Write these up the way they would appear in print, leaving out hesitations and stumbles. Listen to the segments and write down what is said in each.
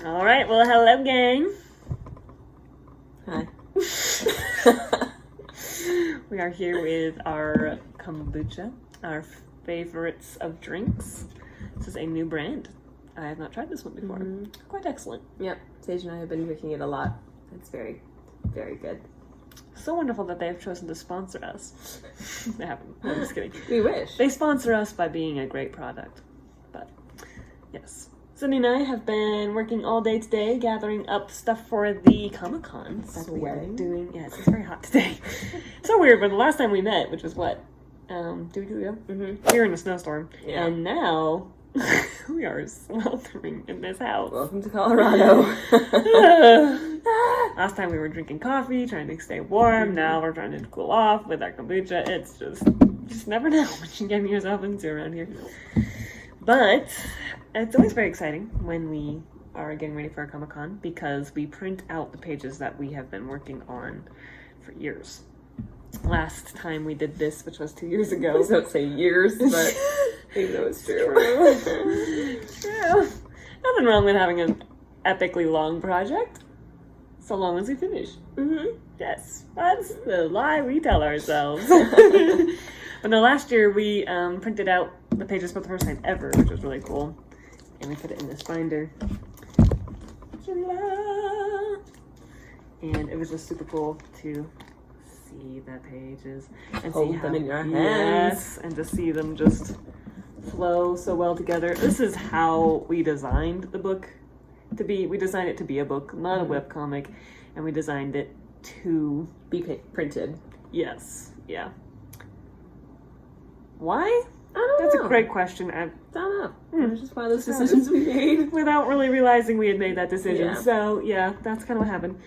All right, well, hello, gang. Hi. We are here with our kombucha, our favorites of drinks. This is a new brand. I have not tried this one before. Quite excellent. Yep, Syd and I have been drinking it a lot. It's very, very good. So wonderful that they have chosen to sponsor us. They haven't. I'm just kidding. We wish. They sponsor us by being a great product. But, yes. Syd and I have been working all day today, gathering up stuff for the Comic-Con that we are doing. Yes, it's very hot today. So weird, but the last time we met, which was what? 2 weeks ago? We were in a snowstorm. Yeah. And now, we are sweltering in this house. Welcome to Colorado. Last time we were drinking coffee, trying to stay warm. Now we're trying to cool off with our kombucha. It's just never know what you're getting yourself into around here. But it's always very exciting when we are getting ready for a Comic-Con because we print out the pages that we have been working on for years. Last time we did this, which was 2 years ago. Please don't say years, but even though it's true. True. Nothing wrong with having an epically long project, so long as we finish. Yes, that's the lie we tell ourselves. But no, last year we printed out the pages for the first time ever, which was really cool. And we put it in this binder. And it was just super cool to see the pages and hold them in your hands. Yes, and to see them just flow so well together. This is how we designed the book to be. We designed it to be a book, not a webcomic, and we designed it to be printed. Yes, yeah. Why? I don't That's know. a great question. I don't know. It's just one of those decisions we made. Without really realizing we had made that decision. Yeah. So, yeah, that's kind of what happened.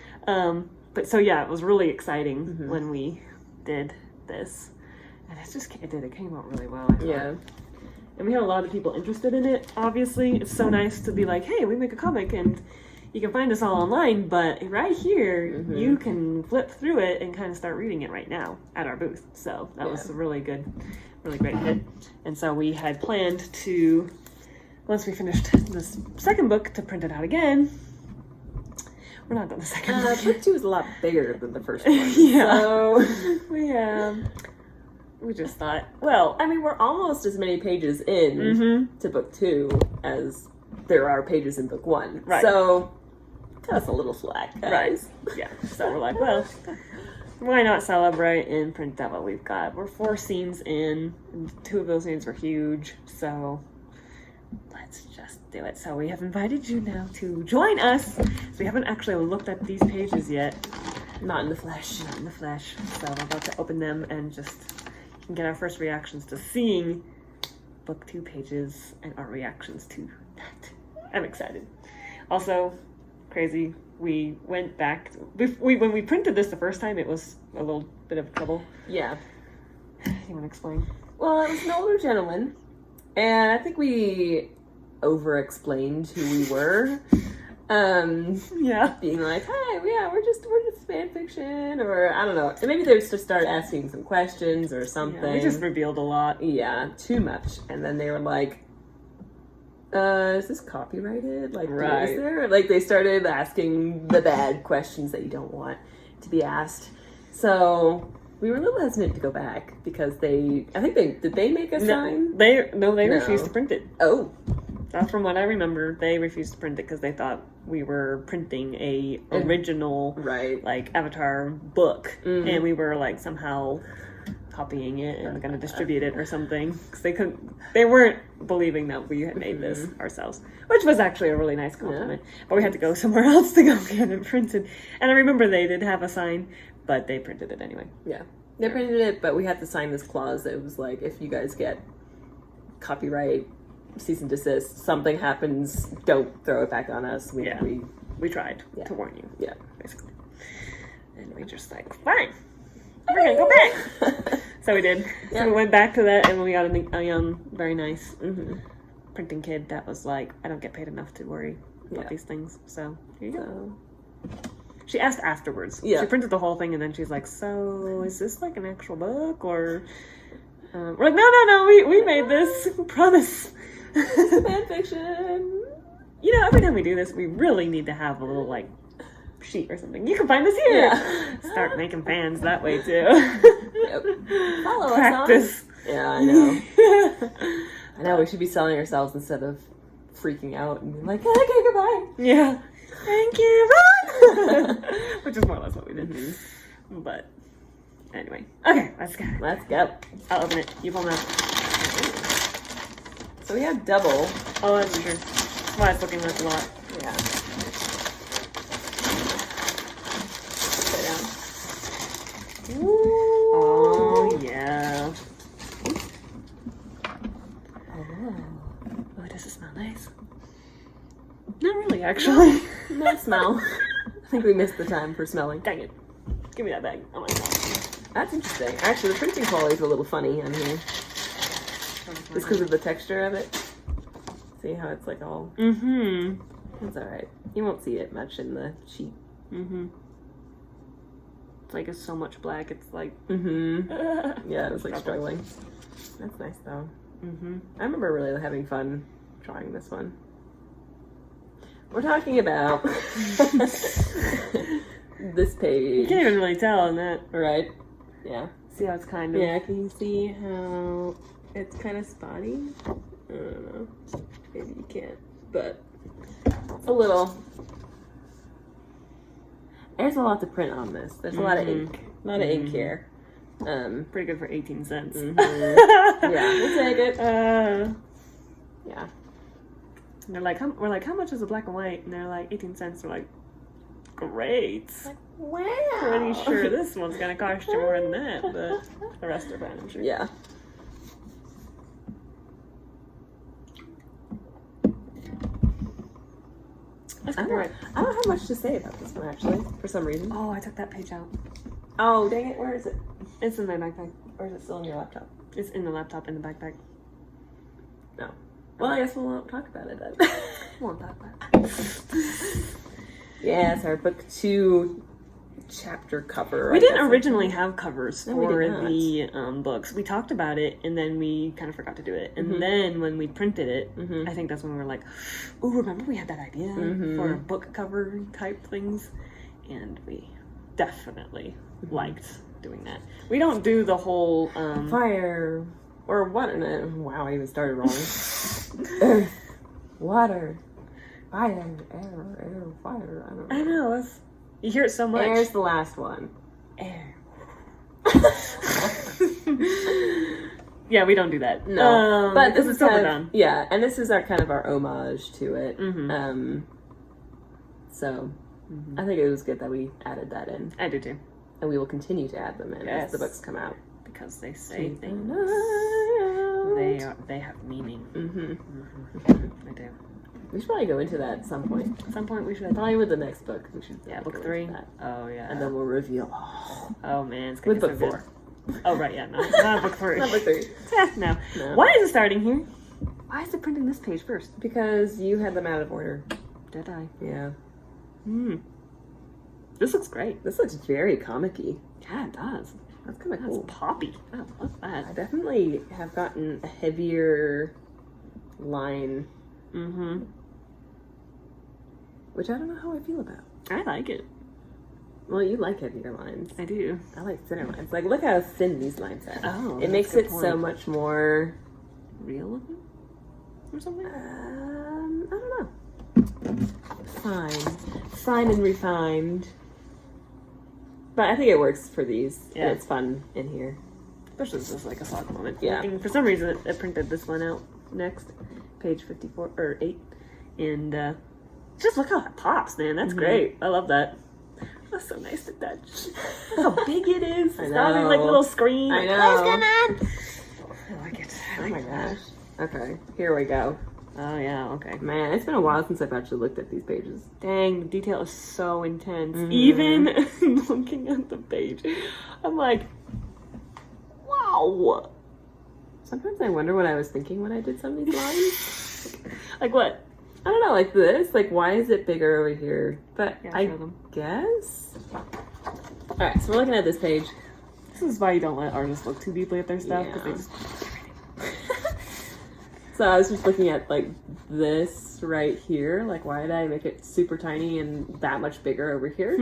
But so, yeah, it was really exciting when we did this. And it came out really well, I thought. Yeah. And we had a lot of people interested in it, obviously. It's so nice to be like, hey, we make a comic and you can find us all online, but right here, you can flip through it and kind of start reading it right now at our booth. So that was a really great hit. And so we had planned to, once we finished this second book, to print it out again. We're not done the second book. Book 2 is a lot bigger than the first one. Yeah. So we just thought, well, I mean, we're almost as many pages in to book 2 as there are pages in book 1. Right. So cut us a little slack, guys. Right. Yeah. So we're like, well, why not celebrate and print out what we've got? We're 4 scenes in, and 2 of those scenes were huge, so let's just do it. So we have invited you now to join us. So we haven't actually looked at these pages yet. Not in the flesh. Not in the flesh. So we're about to open them and just get our first reactions to seeing book 2 pages and our reactions to that. I'm excited. Also, crazy. We went back. When we printed this the first time, it was a little bit of trouble. Yeah. You want to explain? Well, it was an older gentleman, and I think we over-explained who we were. Yeah. Being like, hey, we're just fan fiction, or I don't know. And maybe they just started asking some questions or something. Yeah, we just revealed a lot. Yeah, too much. And then they were like, is this copyrighted? Like, right. Is there? Like, they started asking the bad questions that you don't want to be asked. So we were a little hesitant to go back because did they make a sign? They refused to print it. Oh. From what I remember, they refused to print it because they thought we were printing a original, like, Avatar book. And we were, like, somehow copying it and going to distribute it or something, because they weren't believing that we had made this ourselves, which was actually a really nice compliment. But we had to go somewhere else to go get it printed. And I remember they did have a sign, but they printed it anyway. Yeah, they printed it, but we had to sign this clause that was like, if you guys get copyright, cease and desist, something happens, don't throw it back on us. We tried to warn you. Yeah, basically. And we just like, fine, we're gonna go back. So we did. Yeah. So we went back to that, and we got a young, very nice printing kid that was like, I don't get paid enough to worry about these things. So here you go. She asked afterwards. Yeah. She printed the whole thing, and then she's like, so is this like an actual book, or we're like, no, we made this. We promise. It's fan fiction. You know, every time we do this, we really need to have a little, like, sheet or something. You can find us here. Yeah. Start making fans that way, too. Yep. Follow Practice. us on. Yeah, I know. I know, we should be selling ourselves instead of freaking out and being like, okay, goodbye. Yeah. Thank you, bye. Which is more or less what we did. Mm-hmm. But, anyway. Okay, let's go. Let's go. I'll open it. You pull them out. So we have double. Oh, that's for sure. That's why it's looking like a lot. Yeah. Put it down. Ooh. Oh, yeah. Oh, does it smell nice? Not really, actually. No smell. I think we missed the time for smelling. Dang it. Give me that bag. Oh my god. That's interesting. Actually, the printing quality is a little funny on here. Just because of the texture of it. See how it's like all... Mm-hmm. That's alright. You won't see it much in the sheet. Mm-hmm. It's like it's so much black, it's like... Mm-hmm. Yeah, it was like struggling. That's nice though. Mm-hmm. I remember really having fun drawing this one. We're talking about this page. You can't even really tell on that. Right? Yeah. See how it's kind of... Yeah, can you see how it's kind of spotty? I don't know. Maybe you can't, but it's a little... There's a lot to print on this. There's a lot of ink. A lot of ink here. Pretty good for 18 cents. Mm-hmm. Yeah, we'll take it. Yeah. And they're like, we're like, how much is a black and white? And they're like, 18 cents. We're like, great. Like, wow. Pretty sure this one's gonna cost you more than that, but the rest are fine, I'm sure. Yeah. I don't have much to say about this one, actually, for some reason. Oh, I took that page out. Oh, dang it. Where is it? It's in my backpack. Or is it still in your laptop? It's in the laptop in the backpack. No. Well, I guess we won't talk about it then. Won't talk about it. Yes, our book 2 chapter cover. We didn't originally have covers for the books. We talked about it, and then we kind of forgot to do it. And then when we printed it, I think that's when we were like, oh, remember we had that idea for book cover type things? And we definitely liked doing that. We don't do the whole... fire, or water. No, wow, I even started wrong. Earth, water, fire, air, fire. I don't know. I know, you hear it so much. Air's the last one. Air. Yeah, we don't do that. No, but this is overdone. Yeah, and this is our kind of our homage to it. So I think it was good that we added that in. I do too. And we will continue to add them in as the books come out. Because they say things. They have meaning. They do. We should probably go into that at some point. At some point we should. Probably with the next book. We should book 3. Oh, yeah. And then we'll reveal. Oh, man. It's gonna with be book so 4. Good. Oh, right, yeah. No, not book 3. Not book 3. No. Why is it starting here? Why is it printing this page first? Because you had them out of order. Did I? Yeah. This looks great. This looks very comic-y. Yeah, it does. That's kind of cool. It's poppy. I love that. I definitely have gotten a heavier line. Which I don't know how I feel about. I like it. Well, you like heavier lines. I do. I like thinner lines. Like, look how thin these lines are. Oh, it makes it so much more... real looking? Or something? I don't know. Fine and refined. But I think it works for these. Yeah. And it's fun in here. Especially this is like a sock moment. Yeah. And for some reason, it printed this one out next. Page 54, or 8. And, just look how it pops, man. That's great. I love that. That's so nice to touch. Look how big it is. It's got this like little screen. I know. I like it. Oh my gosh. Okay, here we go. Oh yeah, okay. Man, it's been a while since I've actually looked at these pages. Dang, the detail is so intense. Even looking at the page, I'm like, wow. Sometimes I wonder what I was thinking when I did some of these lines. Like what? I don't know, like this. Like, why is it bigger over here? But yeah, I guess. Alright, so we're looking at this page. This is why you don't let artists look too deeply at their stuff, because they just... So I was just looking at like this right here. Like, why did I make it super tiny and that much bigger over here?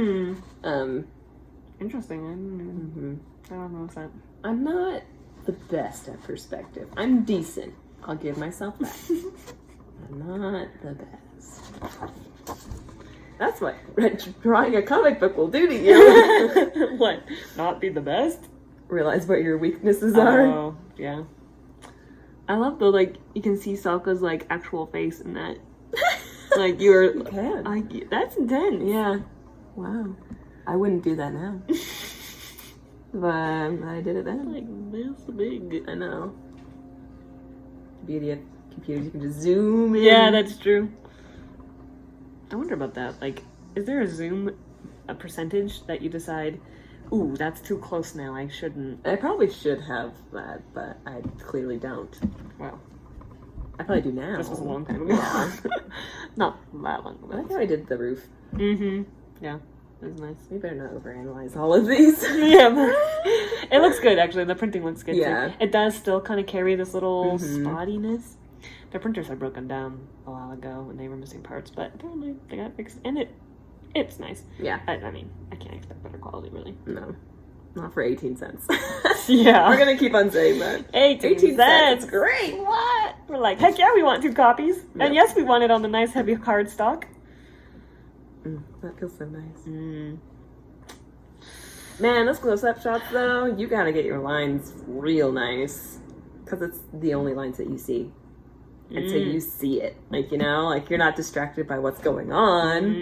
Interesting. I don't know that. I'm not the best at perspective. I'm decent. I'll give myself that. I'm not the best. That's what drawing a comic book will do to you. What? Not be the best? Realize what your weaknesses are. Oh, yeah. I love though, like, you can see Salka's, like, actual face in that. Like, you can. Like, that's intense. Yeah. Wow. I wouldn't do that now. But I did it then. Like, this big. I know. The beauty of computers, you can just zoom in. Yeah, that's true. I wonder about that. Like, is there a percentage that you decide, ooh, that's too close now, I shouldn't? I probably should have that, but I clearly don't. Wow. I probably do now. This was a long time ago. Yeah. Not that long ago. I like how I did the roof. Yeah. It was nice. We better not overanalyze all of these. Yeah. It looks good, actually. The printing looks good, yeah. too. It does still kind of carry this little spottiness. Their printers had broken down a while ago when they were missing parts, but apparently they got fixed. And it's nice. Yeah. I mean, I can't expect better quality, really. No. Not for 18 cents. Yeah. We're going to keep on saying that. 18 cents. Great. What? We're like, heck yeah, we want 2 copies. Yep. And yes, we want it on the nice heavy cardstock. That feels so nice. Man, those close-up shots, though, you gotta get your lines real nice. Because it's the only lines that you see. And so you see it. Like, you know, like you're not distracted by what's going on.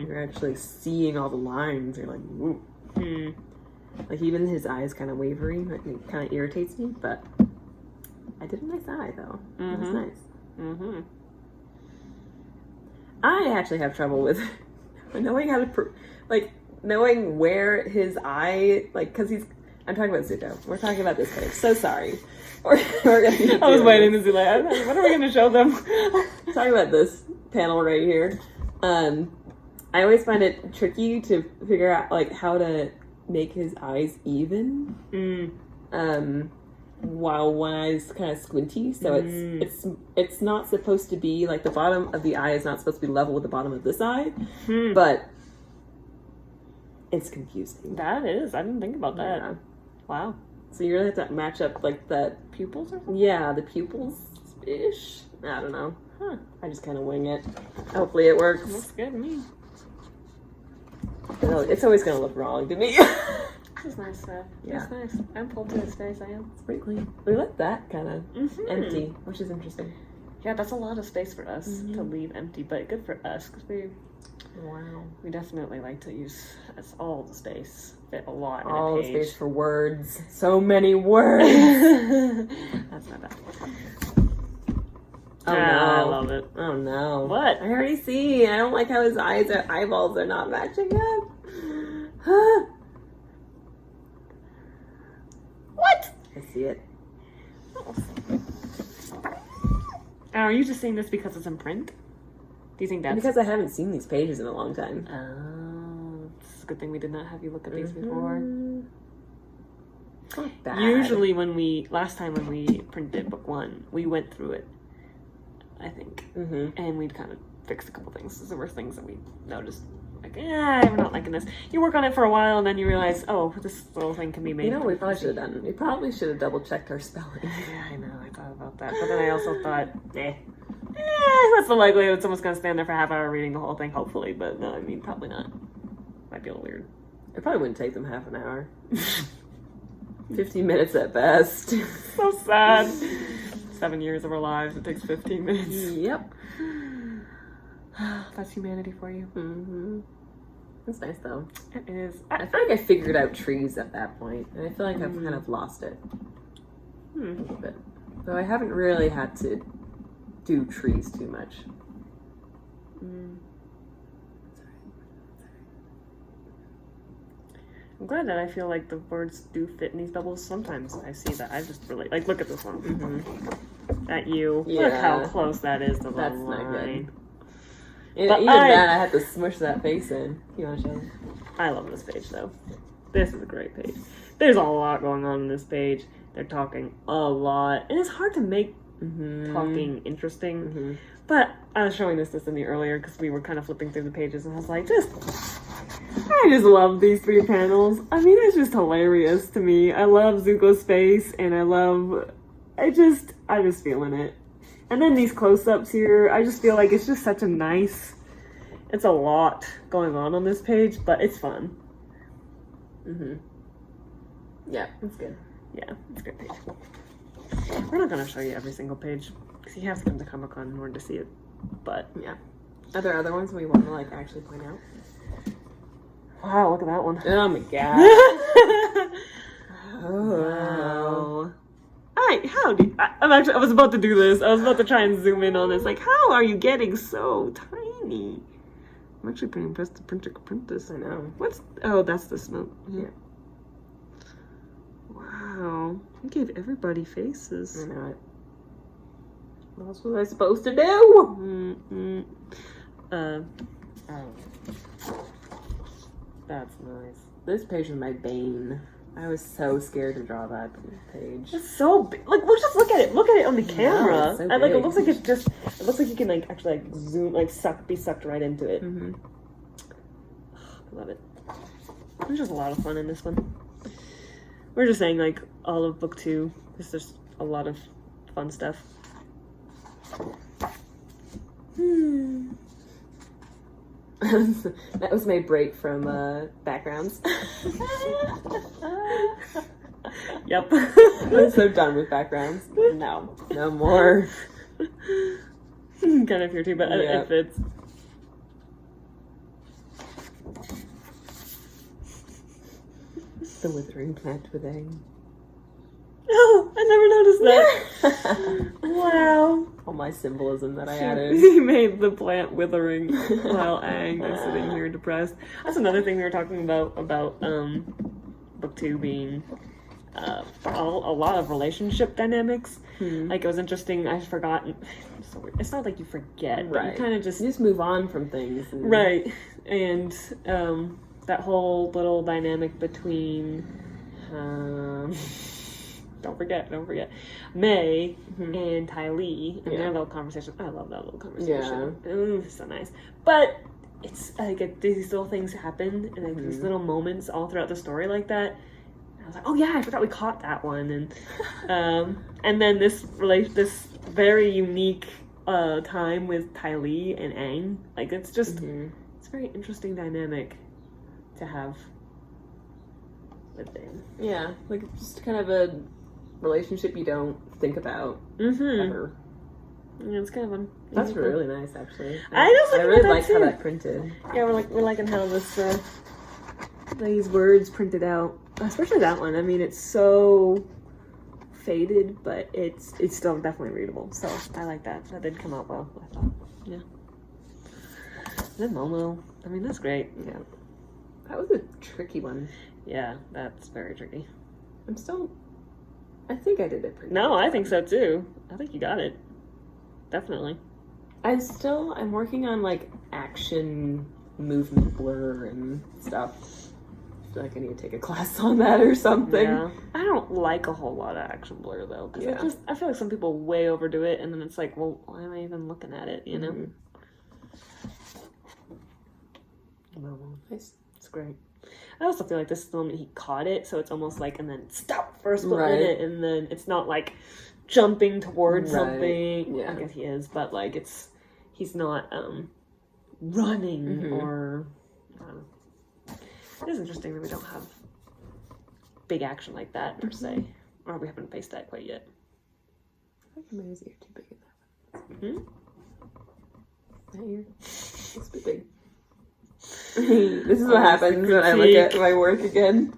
You're actually seeing all the lines. You're like, ooh. Like, even his eyes kind of wavering. Like, it kind of irritates me, but I did a nice eye, though. It was nice. I actually have trouble with knowing how to, knowing where his eye, like, because I'm talking about Zuko. We're talking about this page. So sorry. We're gonna I was waiting to see, like, what are we going to show them? Talking about this panel right here. I always find it tricky to figure out, like, how to make his eyes even. While one eye is kind of squinty, so it's not supposed to be, like, the bottom of the eye is not supposed to be level with the bottom of this eye, but it's confusing. That is. I didn't think about that. Yeah. Wow. So you really have to match up, like, the pupils or something? Yeah, the pupils-ish. I don't know. I just kind of wing it. Hopefully it works. Looks good to me. It's always going to look wrong to me. It's nice, though. Yeah. It's nice. I'm full to his face, I am. It's pretty clean. We let that kind of empty, which is interesting. Yeah, that's a lot of space for us to leave empty, but good for us, because we definitely like to use all the space, fit a lot in all a page. The space for words. So many words. That's not bad. Oh no. I love it. Oh no. What? I already see. I don't like how his eyeballs are not matching up. What? I see it. Are you just saying this because it's in print? Do you think that's... Because I haven't seen these pages in a long time. Oh, it's a good thing we did not have you look at these before. Not bad. Usually last time when we printed book 1, we went through it, I think. And we'd kind of fixed a couple things. There were things that we noticed. Like, we're not liking this. You work on it for a while, and then you realize, oh, this little thing can be made. You know what we probably should have done? We probably should have double-checked our spelling. Yeah, I know. I thought about that. But then I also thought, what's the likelihood that someone's going to stand there for a half hour reading the whole thing? Hopefully. But no, I mean, probably not. Might be a little weird. It probably wouldn't take them half an hour. 15 minutes at best. So sad. 7 years of our lives. It takes 15 minutes. Yep. That's humanity for you. It's nice though. It is. I feel like I figured out trees at that point, and I feel like I've kind of lost it a little bit. Though I haven't really had to do trees too much. I'm glad that I feel like the words do fit in these bubbles. Sometimes I see that. I just really like. Look at this one. That you. Yeah. Look how close that is to the That's line. not good. Even I had to smush that face in. You want to show them? I love this page though. This is a great page. There's a lot going on in this page. They're talking a lot, and it's hard to make talking interesting. But I was showing this to Sydney earlier because we were kind of flipping through the pages, and I was like, I just love these 3 panels. I mean, it's just hilarious to me. I love Zuko's face, and I'm just feeling it. And then these close-ups here, I just feel like it's just such a nice, it's a lot going on this page, but it's fun. Yeah, it's good. Yeah, it's a good page. We're not going to show you every single page, because you have to come to Comic-Con in order to see it, but yeah. Are there other ones we want to, like, actually point out? Wow, look at that one. Oh my god. Wow. I was about to do this. I was about to try and zoom in on this. Like, how are you getting so tiny? I'm actually pretty impressed the printer could print this. I know. Oh, that's the smoke. Yeah. Wow. You gave everybody faces. I know it. What else was I supposed to do? That's nice. This page is my bane. I was so scared to draw that page. It's so big. Like, just look at it. Look at it on the camera. Yeah, so and like, it looks like it looks like you can like actually like zoom, like be sucked right into it. I love it. There's just a lot of fun in this one. We're just saying like all of book 2 is just a lot of fun stuff. That was my break from backgrounds. Yep. I'm so done with backgrounds. No more. Kind of here too, but it fits. The withering plant with aim. Oh, I never noticed that. Wow. All my symbolism that I added. He made the plant withering while Aang is sitting here depressed. That's another thing we were talking about book 2 being a lot of relationship dynamics. Like, it was interesting. I forgot. It's not like you forget, but you kind of just move on from things. Right. And that whole little dynamic between don't forget May and Ty Lee and their little conversation. I love that little conversation. It's so nice. But it's like these little things happen and like these little moments all throughout the story like that. And I was like, oh yeah, I forgot we caught that one. And then this very unique time with Ty Lee and Aang. Like, it's just it's a very interesting dynamic to have with them. Yeah, like just kind of a relationship you don't think about ever. Yeah, it's kind of fun. That's really nice, actually. I really like how that printed. Yeah, we're liking how this these words printed out, especially that one. I mean, it's so faded, but it's still definitely readable. So I like that. That did come out well, I thought. Yeah. And then Momo. I mean, that's great. Yeah. That was a tricky one. Yeah, that's very tricky. I think I did it pretty No, I think so too. I think you got it. Definitely. I'm working on like action movement blur and stuff. I feel like I need to take a class on that or something. Yeah. I don't like a whole lot of action blur though, because I feel like some people way overdo it, and then it's like, well, why am I even looking at it? You know. Nice. It's great. I also feel like this is the moment he caught it, so it's almost like, and then stop for a split minute, and then it's not like jumping towards something. Yeah. I guess he is, but like he's not running or. It is interesting that we don't have big action like that per se, or we haven't faced that quite yet. I think my ears are too big in that one. That ear, it's too big. This is what happens when I look at my work again.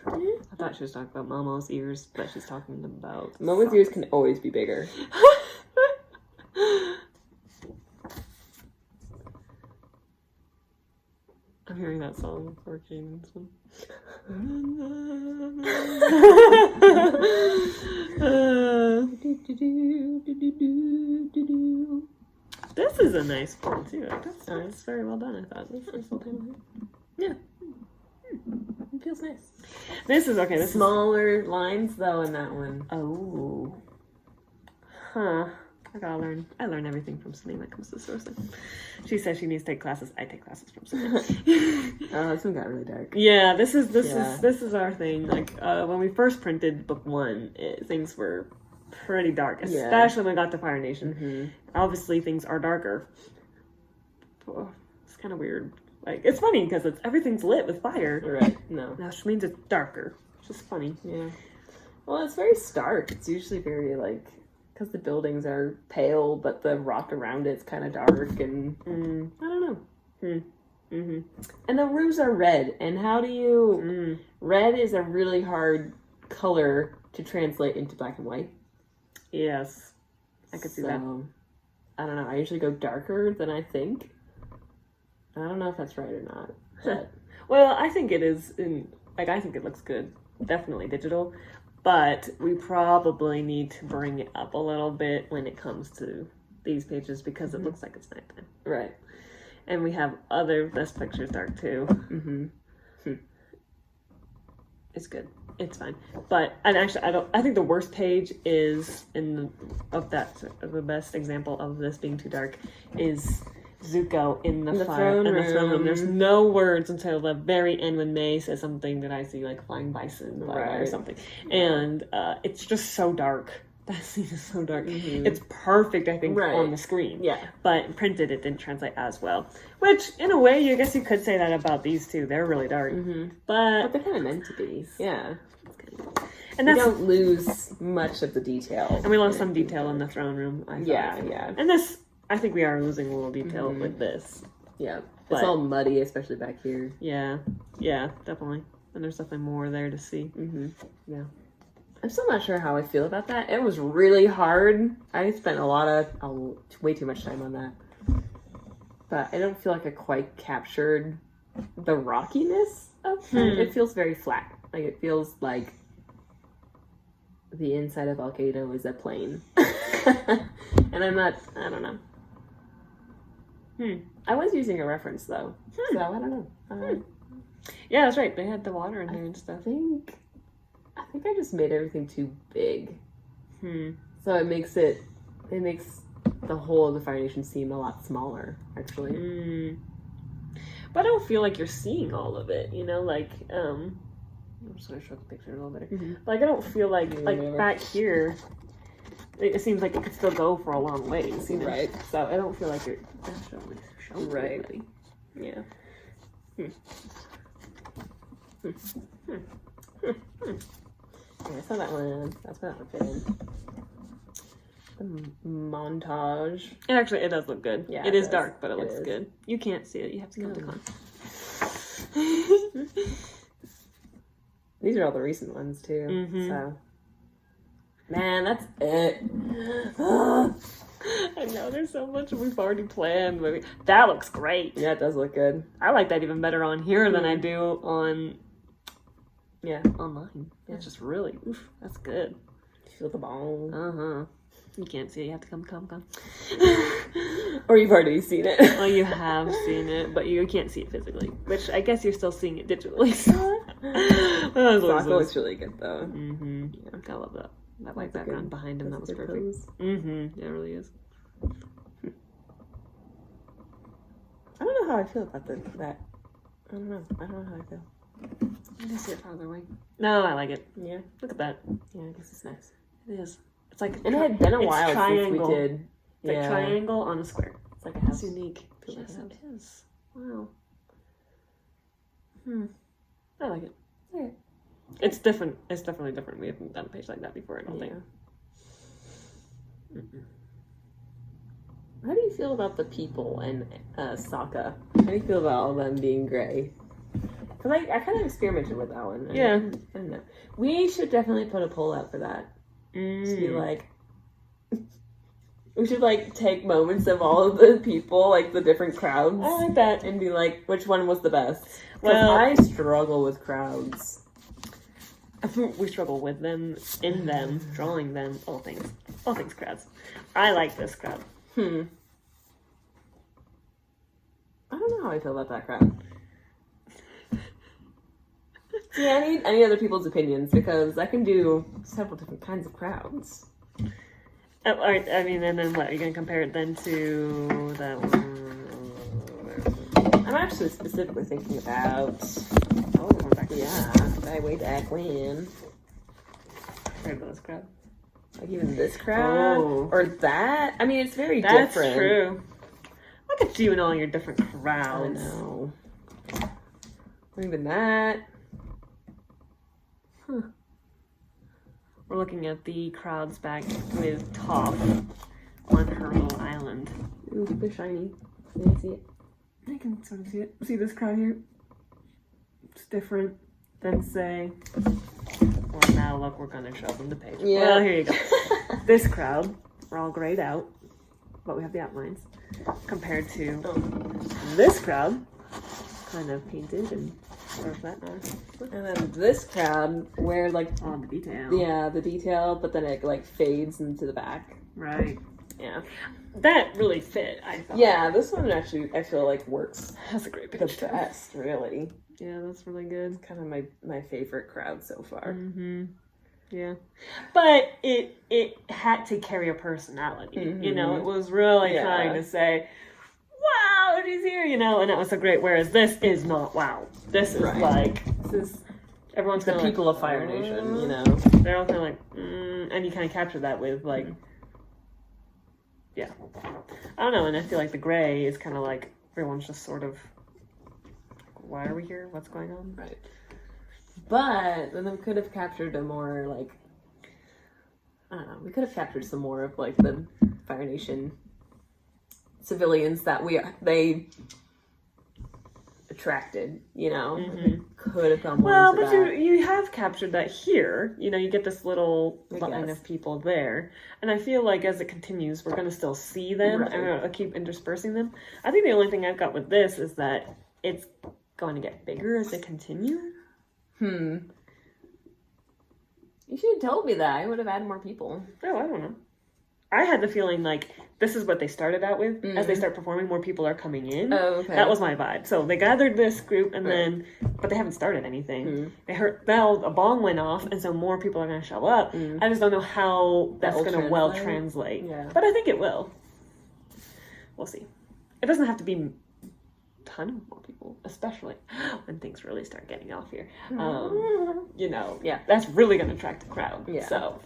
I thought she was talking about Momo's ears, but she's talking about Momo's ears can always be bigger. I'm hearing that song working. This is a nice one too. That's very well done. I thought this whole time. Yeah, it feels nice. This is okay. This smaller lines though in that one. Oh, Huh. I learn everything from Sydney when it comes to sourcing. She says she needs to take classes. I take classes from Sydney. Oh, this one got really dark. Yeah, this is our thing. Like when we first printed book 1, things were pretty dark, especially when we got to Fire Nation. Mm-hmm. Obviously, things are darker. Oh, it's kind of weird. Like it's funny because everything's lit with fire. Right. No. Which means it's darker. It's just funny. Yeah. Well, it's very stark. It's usually very like. Because the buildings are pale, but the rock around it's kind of dark, and I don't know. Mm-hmm. And the roofs are red, and how do you... Red is a really hard color to translate into black and white. Yes. I could see that. I don't know. I usually go darker than I think. I don't know if that's right or not. But... Well, I think it is, I think it looks good. Definitely digital. But we probably need to bring it up a little bit when it comes to these pages because it looks like it's nighttime. Right. And we have other best pictures dark too. It's good. It's fine. But, and actually, I think the worst page is the best example of this being too dark is Zuko in the throne room. There's no words until the very end when May says something that I see like flying bison or something. And it's just so dark. That scene is so dark. It's perfect, I think, on the screen. Yeah. But printed, it didn't translate as well. Which, in a way, I guess you could say that about these two. They're really dark. But they're kind of meant to be. Yeah. And we don't lose much of the detail. And we lost some detail in the throne room, I thought. Yeah. And this... I think we are losing a little detail with this. Yeah. It's all muddy, especially back here. Yeah, definitely. And there's definitely more there to see. Yeah. I'm still not sure how I feel about that. It was really hard. I spent way too much time on that. But I don't feel like I quite captured the rockiness of it. It feels very flat. Like, it feels like the inside of Volcano is a plane. And I don't know. I was using a reference though, so I don't know. Yeah, that's right. They had the water in there and stuff. I think I just made everything too big. So it makes the whole of the Fire Nation seem a lot smaller, actually. But I don't feel like you're seeing all of it. You know, like I'm just gonna show the picture a little better. Like I don't feel like back here. It seems like it could still go for a long ways, you know? Right. So I don't feel like you're showing right. Everybody. Yeah. Yeah, I saw that one. That's where that one fit in. The montage. It does look good. Yeah, it is dark, but it looks good. You can't see it. You have to come to con. These are all the recent ones too. So. Man, that's it. I know, there's so much we've already planned. That looks great. Yeah, it does look good. I like that even better on here than I do on... Yeah, online. Yeah. It's just really... Oof, that's good. Feel the ball. You can't see it. You have to come. Or you've already seen it. Well, you have seen it, but you can't see it physically. Which I guess you're still seeing it digitally. Sokka looks really good, though. Yeah, I love that. That white background behind him, that was perfect. Yeah, it really is. I don't know how I feel about that. I don't know how I feel. I can see it farther away. No, I like it. Yeah. Look at that. Yeah, I guess it's nice. It is. It's like... And it had been a while since we did... It's like triangle on a square. It's like a house. It's unique. Yes, it is. Wow. I like it. Yeah. It's different. It's definitely different. We haven't done a page like that before, I don't think. How do you feel about the people and Sokka? How do you feel about all of them being gray? Because I kind of experimented with that one. I don't know. We should definitely put a poll out for that. Just be like... We should, take moments of all of the people, the different crowds. I like that. And be like, which one was the best? Well, I struggle with crowds. We struggle with them, in them, drawing them, all things crowds. I like this crowd. I don't know how I feel about that crowd. See, I need any other people's opinions because I can do several different kinds of crowds. Oh, all right, I mean, and then what? Are you going to compare it then to that one? I'm actually specifically thinking about... Oh, we're going back to way back when. Compared to this crowd. Like even this crowd? Oh. Or that? I mean, it's very That's different. That's true. Look at you and all your different crowds. I know. Or even that. Huh. We're looking at the crowds back with Toph on her little island. Ooh, they're shiny. Can you see it? I can sort of see it. See this crowd here? It's different than, say... Well, now look, we're going to show them the page. Yeah. Well, here you go. This crowd, we're all grayed out, but we have the outlines. Compared to this crowd, kind of painted and sort of that nice. And then this crowd, where like... Oh, the detail. Yeah, the detail, but then it like fades into the back. Right. Yeah. That really fit, I thought. Yeah, this one actually, I feel like works. That's a great The picture. best, really. Yeah, that's really good. It's kind of my favorite crowd so far. Mm-hmm. Yeah. But it had to carry a personality. Mm-hmm. You know, it was really trying to say, wow, she's here, you know, and that was so great. Whereas this is not wow. This is like, everyone's the kind of people of Fire Nation, you know. They're all kind of like, and you kind of capture that with like, yeah. I don't know, and I feel like the gray is kind of like, everyone's just sort of, why are we here? What's going on? Right. But then we could have captured a more like, I don't know, we could have captured some more of like the Fire Nation civilians that they attracted, you know. Mm-hmm. Could have gone more into but that. you have captured that here. You know, you get this little line of people there. And I feel like as it continues, we're going to still see them. Right. And I'll keep interspersing them. I think the only thing I've got with this is that it's going to get bigger as they continue. You should have told me that. I would have added more people. Oh, I don't know. I had the feeling like this is what they started out with. As they start performing, more people are coming in. Oh, okay. That was my vibe. So they gathered this group, and then, but they haven't started anything. They heard a bong went off, and so more people are going to show up. I just don't know how that's going to well translate. Yeah. But I think it will. We'll see. It doesn't have to be a ton of more people, especially when things really start getting off here. You know, that's really going to attract a crowd. Yeah. So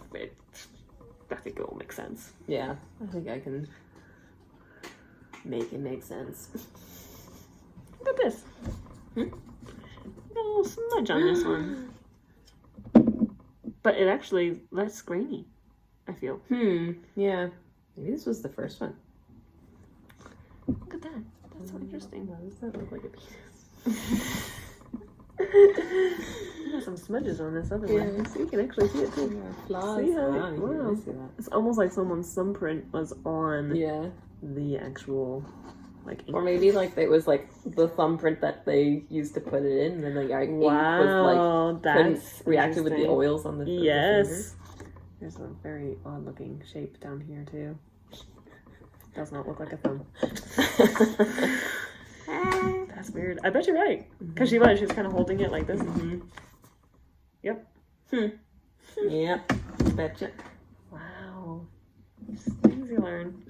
I think it will make sense. Yeah, I think I can make it make sense. Look at this. Got a little smudge on this one. But it actually less grainy, I feel. Yeah. Maybe this was the first one. Look at that. That's so interesting. Why does that look like a penis? There's some smudges on this other one. So you can actually see it too. Flaws. See how Wow. See that. it's almost like someone's thumbprint was on Yeah. the actual like ink. Or maybe like it was like the thumbprint that they used to put it in, and then the ink was like couldn't reacted with the oils on the Yes. There's a very odd looking shape down here too. Does not look like a thumb. That's weird. I bet you're right. Because she was kind of holding it like this. Yep. Yep. Betcha. Wow. Things you learn.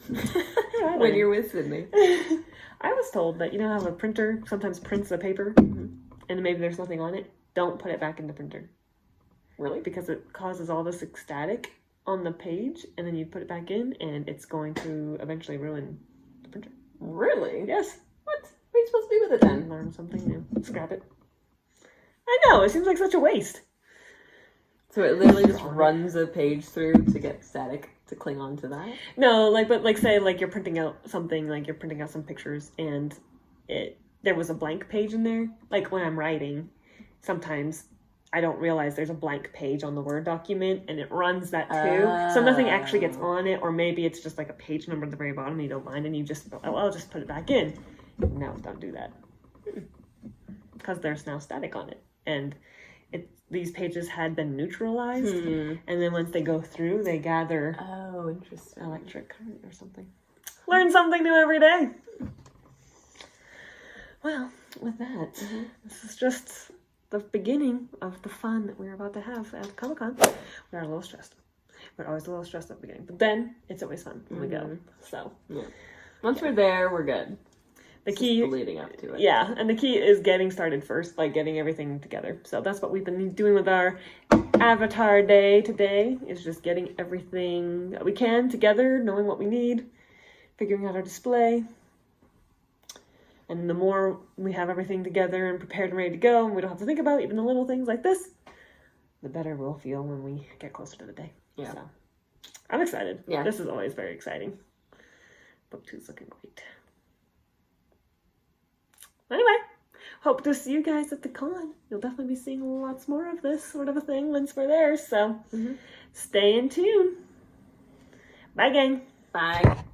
When you're with Sydney. I was told that, you know how a printer sometimes prints a paper and maybe there's nothing on it? Don't put it back in the printer. Really? Because it causes all this static on the page and then you put it back in and it's going to eventually ruin the printer. Really? Yes. What? What are you supposed to do with it then? Learn something new. Scrap it. I know, it seems like such a waste. So it literally just runs a page through to get static to cling on to that? No, but say you're printing out something, like you're printing out some pictures and there was a blank page in there. Like when I'm writing, sometimes I don't realize there's a blank page on the Word document and it runs that too. So nothing actually gets on it, or maybe it's just like a page number at the very bottom and you don't mind and you just, I'll just put it back in. No, don't do that. Because there's now static on it. And these pages had been neutralized, and then once they go through, they gather interesting. electric current or something. Learn something new every day. Well, with that, this is just the beginning of the fun that we're about to have at Comic-Con. We're a little stressed. We're always a little stressed at the beginning, but then it's always fun when we go. So once we're there, we're good. The key leading up to it. Yeah, and the key is getting started first, like getting everything together. So that's what we've been doing with our Avatar Day today, is just getting everything that we can together, knowing what we need, figuring out our display. And the more we have everything together and prepared and ready to go, and we don't have to think about even the little things like this, the better we'll feel when we get closer to the day. Yeah. So I'm excited. Yeah. This is always very exciting. Book 2's looking great. Anyway, hope to see you guys at the con. You'll definitely be seeing lots more of this sort of a thing once we're there. So stay in tune. Bye, gang. Bye.